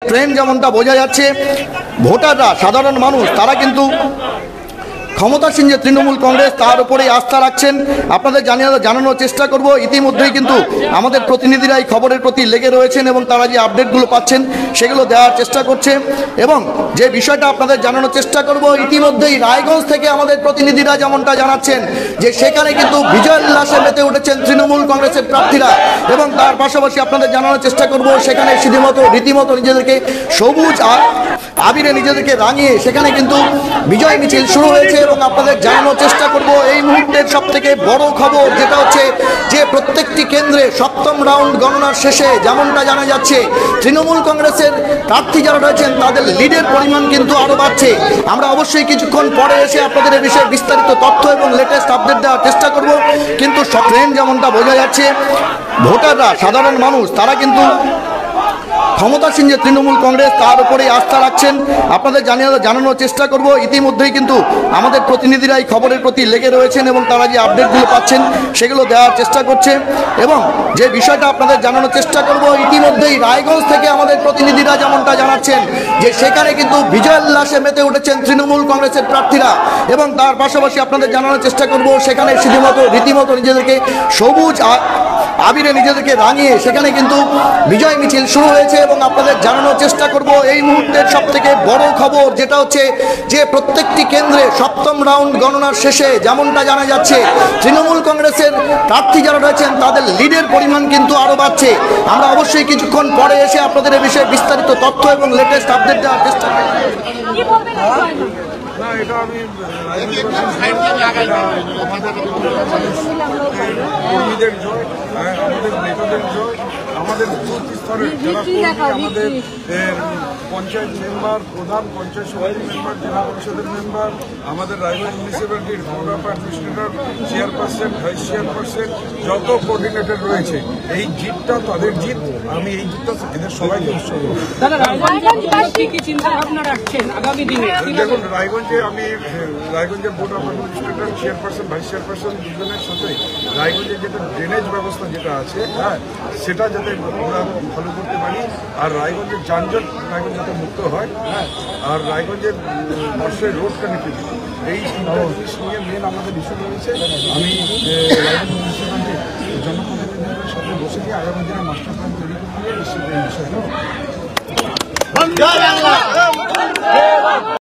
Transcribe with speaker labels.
Speaker 1: Trend যেমনটা বোঝা যাচ্ছে, ভোটাররা সাধারণ মানুষ তারা কিন্তু ক্ষমতাসীন যে তৃণমূল কংগ্রেস তার উপরেই আস্থা রাখছেন। আপনাদের জানানোর চেষ্টা করব, ইতিমধ্যেই কিন্তু আমাদের প্রতিনিধিরা এই খবরের প্রতি লেগে রয়েছেন এবং তারা যে আপডেটগুলো পাচ্ছেন সেগুলো দেওয়ার চেষ্টা করছে। এবং যে বিষয়টা আপনাদের জানানোর চেষ্টা করব, ইতিমধ্যেই রায়গঞ্জ থেকে আমাদের প্রতিনিধিরা যেমনটা জানাচ্ছেন যে সেখানে কিন্তু বিজয় উল্লাসে মেতে উঠেছেন তৃণমূল কংগ্রেসের প্রার্থীরা। এবং তার পাশাপাশি আপনাদের জানানোর চেষ্টা করব, সেখানে রীতিমতো নিজেদেরকে সবুজ আবিরে নিজেদেরকে রাঙিয়ে সেখানে কিন্তু বিজয় মিছিল শুরু হয়েছে। এবং আপনাদের জানানোর চেষ্টা করব এই মুহূর্তের সবথেকে বড় খবর, যেটা হচ্ছে যে প্রত্যেকটি কেন্দ্রে সপ্তম রাউন্ড গণনার শেষে যেমনটা জানা যাচ্ছে, তৃণমূল কংগ্রেসের প্রার্থী যারা রয়েছেন তাদের লিডের পরিমাণ কিন্তু আরও বাড়ছে। আমরা অবশ্যই কিছুক্ষণ পরে এসে আপনাদের এই বিষয়ে বিস্তারিত তথ্য এবং লেটেস্ট আপডেট দেওয়ার চেষ্টা করব। কিন্তু ট্রেন্ড যেমনটা বোঝা যাচ্ছে, ভোটাররা সাধারণ মানুষ তারা কিন্তু ক্ষমতাসীন যে তৃণমূল কংগ্রেস তার উপরেই আস্থা রাখছেন। আপনাদের জানানোর চেষ্টা করব, ইতিমধ্যেই কিন্তু আমাদের প্রতিনিধিরা এই খবরের প্রতি লেগে রয়েছেন এবং তারা যে আপডেটগুলো পাচ্ছেন সেগুলো দেওয়ার চেষ্টা করছে। এবং যে বিষয়টা আপনাদের জানানোর চেষ্টা করব, ইতিমধ্যেই রায়গঞ্জ থেকে আমাদের প্রতিনিধিরা যেমনটা জানাচ্ছেন যে সেখানে কিন্তু বিজয় উল্লাসে মেতে উঠেছেন তৃণমূল কংগ্রেসের প্রার্থীরা। এবং তার পাশাপাশি আপনাদের জানানোর চেষ্টা করব, সেখানে রীতিমতো নিজেদেরকে সবুজ আবিরে নিজেদেরকে রাঙিয়ে সেখানে কিন্তু বিজয় মিছিল শুরু হয়েছে। এবং আপনাদের জানানোর চেষ্টা করব এই মুহূর্তের সবথেকে বড় খবর, যেটা হচ্ছে যে প্রত্যেকটি কেন্দ্রে সপ্তম রাউন্ড গণনার শেষে যেমনটা জানা যাচ্ছে, তৃণমূল কংগ্রেসের প্রার্থী যারা রয়েছেন তাদের লিডের পরিমাণ কিন্তু আরও বাড়ছে। আমরা অবশ্যই কিছুক্ষণ পরে এসে আপনাদের এই বিষয়ে বিস্তারিত তথ্য এবং লেটেস্ট আপডেট দেওয়ার চেষ্টা করব।
Speaker 2: না, এটা আমি কর্মীদের জয়, আমাদের নেতাদের জয়, আমাদের বুথ স্তরের যারা কর্মী, আমাদের পঞ্চায়েত মেম্বার, প্রধান পঞ্চায়েত সমিতি মেম্বার, জেলা পরিষদের মেম্বার, আমাদের রায়গঞ্জ মিউনিসিপ্যালিটির program administrator, chairperson, vice chairperson, যত কোঅর্ডিনেটর রয়েছে, এই জিতটা তাদের জিত। আমি এই জিতটা এদের সবাইকে উৎসর্গ করি। দেখুন, আমি রায়গঞ্জের board of administrator, chairperson, vice chairperson দুজনের সাথে রায়গঞ্জের যেটা ড্রেনেজ ব্যবস্থা যেটা আছে, সেটা যাতে আমরা ফলো করতে পারি, আর রায়গঞ্জের যানজট রায়গঞ্জ যাতে মুক্ত হয়, আর রায়গঞ্জের বর্ষের রোড কানেক্টিভিটি, এই তিনটা জিনিস নিয়ে মেন আমাদের ইস্যু রয়েছে। আমি রায়গঞ্জ মিউনিসিপ্যালিটির জনপ্রতিনিধিদের সাথে বসে দিয়ে আগামী দিনে মাস্টার প্ল্যান তৈরি করতে নিয়ে নিশ্চিত এই বিষয়ে